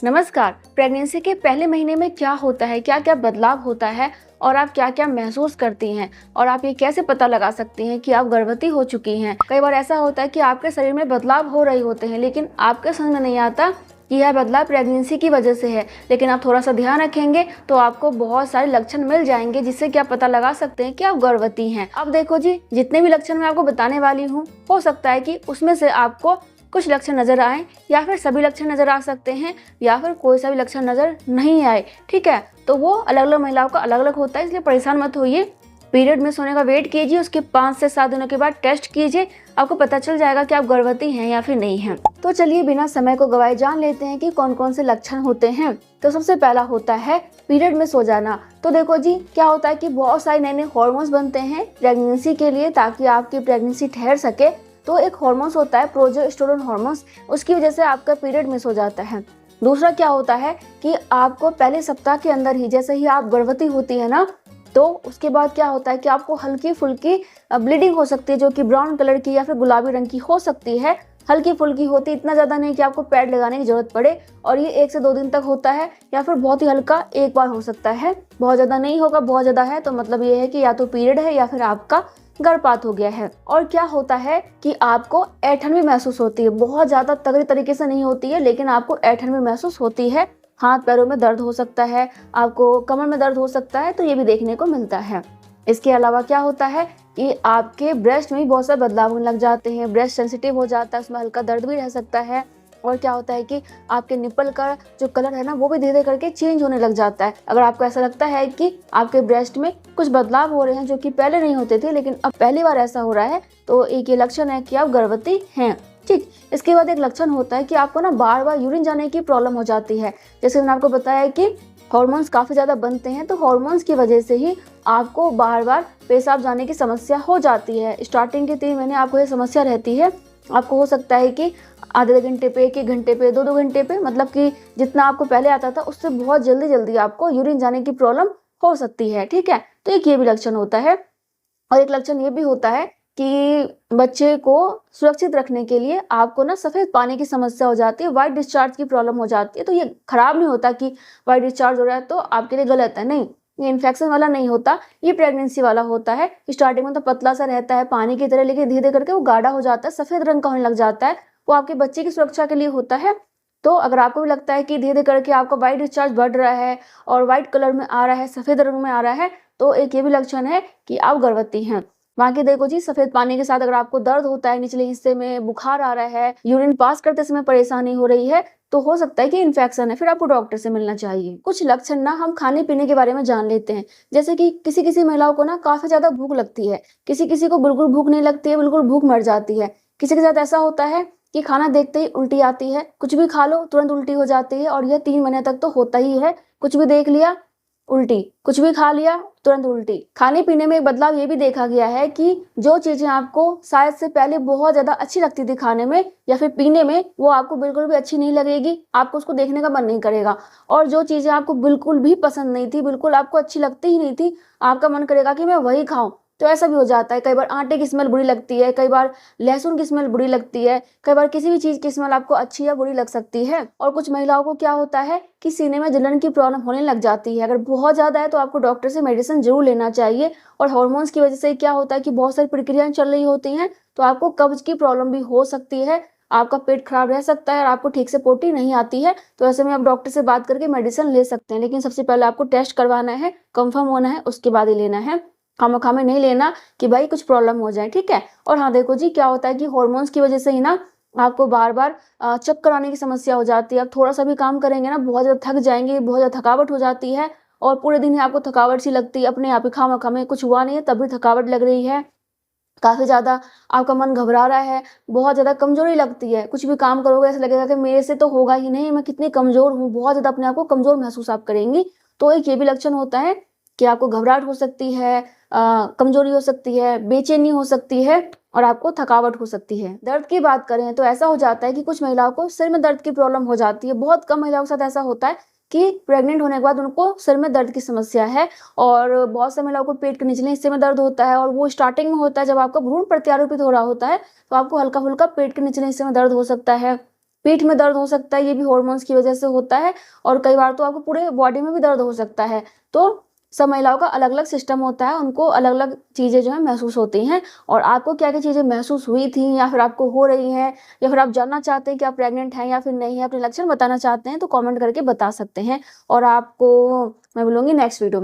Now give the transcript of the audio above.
नमस्कार। प्रेगनेंसी के पहले महीने में क्या होता है, क्या क्या बदलाव होता है और आप क्या क्या महसूस करती हैं और आप ये कैसे पता लगा सकती हैं कि आप गर्भवती हो चुकी हैं। कई बार ऐसा होता है कि आपके शरीर में बदलाव हो रहे होते हैं लेकिन आपके समझ में नहीं आता कि यह बदलाव प्रेगनेंसी की वजह से है, लेकिन आप थोड़ा सा ध्यान रखेंगे तो आपको बहुत सारे लक्षण मिल जाएंगे जिससे कि आप पता लगा सकते हैं कि आप गर्भवती हैं। अब देखो जी, जितने भी लक्षण मैं आपको बताने वाली हूँ, हो सकता है कि उसमें से आपको कुछ लक्षण नजर आए या फिर सभी लक्षण नजर आ सकते हैं या फिर कोई सा भी लक्षण नजर नहीं आए। ठीक है, तो वो अलग अलग महिलाओं का अलग अलग होता है, इसलिए परेशान मत होइए। पीरियड मिस होने का वेट कीजिए, उसके 5 से 7 दिनों के बाद टेस्ट कीजिए, आपको पता चल जाएगा कि आप गर्भवती हैं या फिर नहीं हैं। तो चलिए बिना समय को गवाए जान लेते हैं कि कौन कौन से लक्षण होते हैं। तो सबसे पहला होता है पीरियड मिस हो जाना। तो देखो जी, क्या होता है कि बहुत सारे नए नए हॉर्मोन्स बनते हैं प्रेगनेंसी के लिए ताकि आपकी प्रेगनेंसी ठहर सके। तो एक हार्मोन्स होता है प्रोजेस्टेरोन हार्मोन्स, उसकी वजह से आपका पीरियड मिस हो जाता है। दूसरा क्या होता है कि आपको पहले सप्ताह के अंदर ही, जैसे ही आप गर्भवती होती है ना, तो उसके बाद क्या होता है कि आपको हल्की फुल्की ब्लीडिंग हो सकती है जो कि ब्राउन कलर की या फिर गुलाबी रंग की हो सकती है। हल्की फुल्की होती, इतना ज़्यादा नहीं कि आपको पैड लगाने की जरूरत पड़े, और ये 1 से 2 दिन तक होता है या फिर बहुत ही हल्का एक बार हो सकता है। बहुत ज़्यादा नहीं होगा, बहुत ज़्यादा है तो मतलब ये है कि या तो पीरियड है या फिर आपका गर्भपात हो गया है। और क्या होता है कि आपको ऐंठन भी महसूस होती है, बहुत ज़्यादा तगड़ी तरीके से नहीं होती है लेकिन आपको ऐंठन भी महसूस होती है। हाथ पैरों में दर्द हो सकता है, आपको कमर में दर्द हो सकता है, तो ये भी देखने को मिलता है। इसके अलावा क्या होता है कि आपके ब्रेस्ट में भी बहुत सारे बदलाव होने लग जाते हैं, ब्रेस्ट सेंसिटिव हो जाता है, उसमें हल्का दर्द भी रह सकता है। और क्या होता है कि आपके निप्पल का जो कलर है ना, वो भी धीरे धीरे करके चेंज होने लग जाता है। अगर आपको ऐसा लगता है कि आपके ब्रेस्ट में कुछ बदलाव हो रहे हैं जो कि पहले नहीं होते थे लेकिन अब पहली बार ऐसा हो रहा है, तो एक ये लक्षण है कि आप गर्भवती हैं। ठीक, इसके बाद एक लक्षण होता है कि आपको ना बार बार यूरिन जाने की प्रॉब्लम हो जाती है। जैसे मैंने आपको बताया कि हॉर्मोन्स काफ़ी ज़्यादा बनते हैं, तो हॉर्मोन्स की वजह से ही आपको बार बार पेशाब जाने की समस्या हो जाती है। स्टार्टिंग के 3 महीने आपको ये समस्या रहती है। आपको हो सकता है कि आधे घंटे पे, 1 घंटे पे, 2 घंटे पे, मतलब कि जितना आपको पहले आता था उससे बहुत जल्दी जल्दी आपको यूरिन जाने की प्रॉब्लम हो सकती है। ठीक है, तो एक ये भी लक्षण होता है। और एक लक्षण ये भी होता है कि बच्चे को सुरक्षित रखने के लिए आपको ना सफ़ेद पानी की समस्या हो जाती है, वाइट डिस्चार्ज की प्रॉब्लम हो जाती है। तो ये खराब नहीं होता कि वाइट डिस्चार्ज हो रहा है तो आपके लिए गलत है, नहीं, ये इन्फेक्शन वाला नहीं होता, ये प्रेगनेंसी वाला होता है। स्टार्टिंग में तो पतला सा रहता है पानी की तरह, लेकिन धीरे धीरे करके वो गाढ़ा हो जाता है, सफ़ेद रंग का होने लग जाता है। वो आपके बच्चे की सुरक्षा के लिए होता है। तो अगर आपको भी लगता है कि धीरे धीरे करके आपका वाइट डिस्चार्ज बढ़ रहा है और वाइट कलर में आ रहा है, सफ़ेद रंग में आ रहा है, तो एक ये भी लक्षण है कि आप गर्भवती हैं। बाकी देखो जी, सफेद पानी के साथ अगर आपको दर्द होता है, निचले हिस्से में बुखार आ रहा है, यूरिन पास करते समय परेशानी हो रही है, तो हो सकता है कि इन्फेक्शन है, फिर आपको डॉक्टर से मिलना चाहिए। कुछ लक्षण ना हम खाने पीने के बारे में जान लेते हैं। जैसे कि किसी किसी महिलाओं को ना काफी ज्यादा भूख लगती है, किसी किसी को बिल्कुल भूख नहीं लगती है, बिल्कुल भूख मर जाती है। किसी के साथ ऐसा होता है कि खाना देखते ही उल्टी आती है, कुछ भी खा लो तुरंत उल्टी हो जाती है, और यह 3 महीने तक तो होता ही है। कुछ भी देख लिया उल्टी, कुछ भी खा लिया तुरंत उल्टी। खाने पीने में एक बदलाव ये भी देखा गया है कि जो चीजें आपको शायद से पहले बहुत ज्यादा अच्छी लगती थी खाने में या फिर पीने में, वो आपको बिल्कुल भी अच्छी नहीं लगेगी, आपको उसको देखने का मन नहीं करेगा। और जो चीजें आपको बिल्कुल भी पसंद नहीं थी, बिल्कुल आपको अच्छी लगती ही नहीं थी, आपका मन करेगा कि मैं वही खाऊं। तो ऐसा भी हो जाता है। कई बार आटे की स्मेल बुरी लगती है, कई बार लहसुन की स्मेल बुरी लगती है, कई बार किसी भी चीज की स्मेल आपको अच्छी या बुरी लग सकती है। और कुछ महिलाओं को क्या होता है कि सीने में जलन की प्रॉब्लम होने लग जाती है। अगर बहुत ज्यादा है तो आपको डॉक्टर से मेडिसिन जरूर लेना चाहिए। और हार्मोन्स की वजह से क्या होता है कि बहुत सारी प्रक्रियाएं चल रही होती हैं, तो आपको कब्ज की प्रॉब्लम भी हो सकती है, आपका पेट खराब रह सकता है और आपको ठीक से पोटी नहीं आती है। तो ऐसे में आप डॉक्टर से बात करके मेडिसिन ले सकते हैं, लेकिन सबसे पहले आपको टेस्ट करवाना है, कंफर्म होना है, उसके बाद ही लेना है। खामोखा नहीं लेना कि भाई कुछ प्रॉब्लम हो जाए। ठीक है। और हाँ देखो जी, क्या होता है कि हार्मोन्स की वजह से ही ना आपको बार बार चक्कर आने की समस्या हो जाती है। आप थोड़ा सा भी काम करेंगे ना, बहुत ज़्यादा थक जाएंगे, बहुत ज़्यादा थकावट हो जाती है, और पूरे दिन ही आपको थकावट सी लगती है, अपने आप ही खामोखा में कुछ हुआ नहीं है तब भी थकावट लग रही है, काफ़ी ज़्यादा आपका मन घबरा रहा है, बहुत ज़्यादा कमज़ोरी लगती है। कुछ भी काम करोगे ऐसा लगेगा कि मेरे से तो होगा ही नहीं, मैं कितनी कमज़ोर हूँ, बहुत ज़्यादा अपने आप को कमज़ोर महसूस आप करेंगी। तो एक ये भी लक्षण होता है कि आपको घबराहट हो सकती है, कमज़ोरी हो सकती है, बेचैनी हो सकती है, और आपको थकावट हो सकती है। दर्द की बात करें तो ऐसा हो जाता है कि कुछ महिलाओं को सिर में दर्द की प्रॉब्लम हो जाती है। बहुत कम महिलाओं के साथ ऐसा होता है कि प्रेग्नेंट होने के बाद उनको सिर में दर्द की समस्या है। और बहुत से महिलाओं को पेट के निचले हिस्से में दर्द होता है, और वो स्टार्टिंग में होता है जब आपका भ्रूण प्रत्यारोपित हो रहा होता है, तो आपको हल्का फुल्का पेट के निचले हिस्से में दर्द हो सकता है। पीठ में दर्द हो सकता है, ये भी हार्मोन्स की वजह से होता है। और कई बार तो आपको पूरे बॉडी में भी दर्द हो सकता है। तो सब महिलाओं का अलग अलग सिस्टम होता है, उनको अलग अलग चीज़ें जो है महसूस होती हैं। और आपको क्या क्या चीज़ें महसूस हुई थी या फिर आपको हो रही हैं, या फिर आप जानना चाहते हैं कि आप प्रेग्नेंट हैं या फिर नहीं है, अपने लक्षण बताना चाहते हैं, तो कमेंट करके बता सकते हैं। और आपको मैं मिलूंगी नेक्स्ट वीडियो में।